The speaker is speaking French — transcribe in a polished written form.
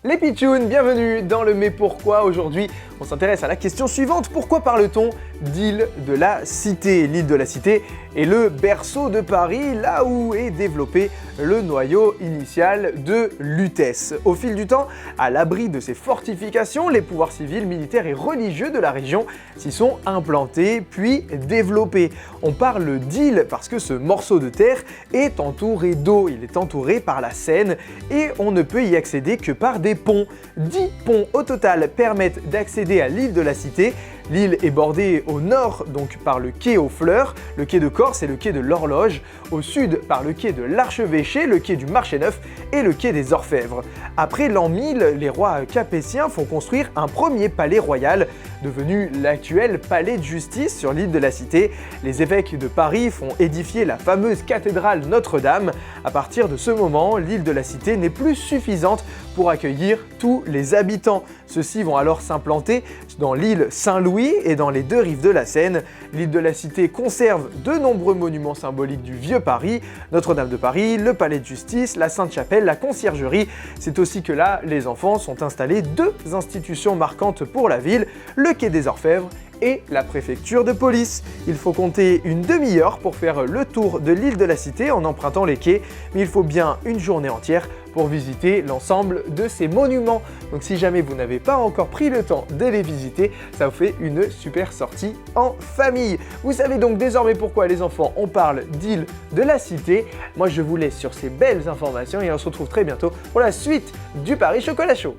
Les pitchouns, bienvenue dans le Mais Pourquoi. Aujourd'hui, on s'intéresse à la question suivante. Pourquoi parle-t-on d'île de la Cité? L'île de la Cité est le berceau de Paris, là où est développé le noyau initial de Lutèce. Au fil du temps, à l'abri de ces fortifications, les pouvoirs civils, militaires et religieux de la région s'y sont implantés puis développés. On parle d'île parce que ce morceau de terre est entouré d'eau. Il est entouré par la Seine et on ne peut y accéder que par des ponts. 10 ponts au total permettent d'accéder à l'île de la Cité. L'île est bordée au nord donc par le quai aux Fleurs, le quai de Corse et le quai de l'Horloge, au sud par le quai de l'Archevêché, le quai du Marché Neuf et le quai des Orfèvres. Après l'an 1000, les rois capétiens font construire un premier palais royal, devenu l'actuel palais de justice sur l'île de la Cité. Les évêques de Paris font édifier la fameuse cathédrale Notre-Dame. À partir de ce moment, l'île de la Cité n'est plus suffisante pour accueillir tous les habitants. Ceux-ci vont alors s'implanter dans l'île Saint-Louis et dans les deux rives de la Seine. L'île de la Cité conserve de nombreux monuments symboliques du vieux Paris, Notre-Dame de Paris, le Palais de Justice, la Sainte-Chapelle, la Conciergerie. C'est aussi que là, les enfants sont installés deux institutions marquantes pour la ville, le quai des Orfèvres et la préfecture de police. Il faut compter une demi-heure pour faire le tour de l'île de la Cité en empruntant les quais, mais il faut bien une journée entière pour visiter l'ensemble de ces monuments. Donc si jamais vous n'avez pas encore pris le temps de les visiter, ça vous fait une super sortie en famille. Vous savez donc désormais pourquoi les enfants on parle d'île de la Cité. Moi je vous laisse sur ces belles informations et on se retrouve très bientôt pour la suite du Paris Chocolat Chaud.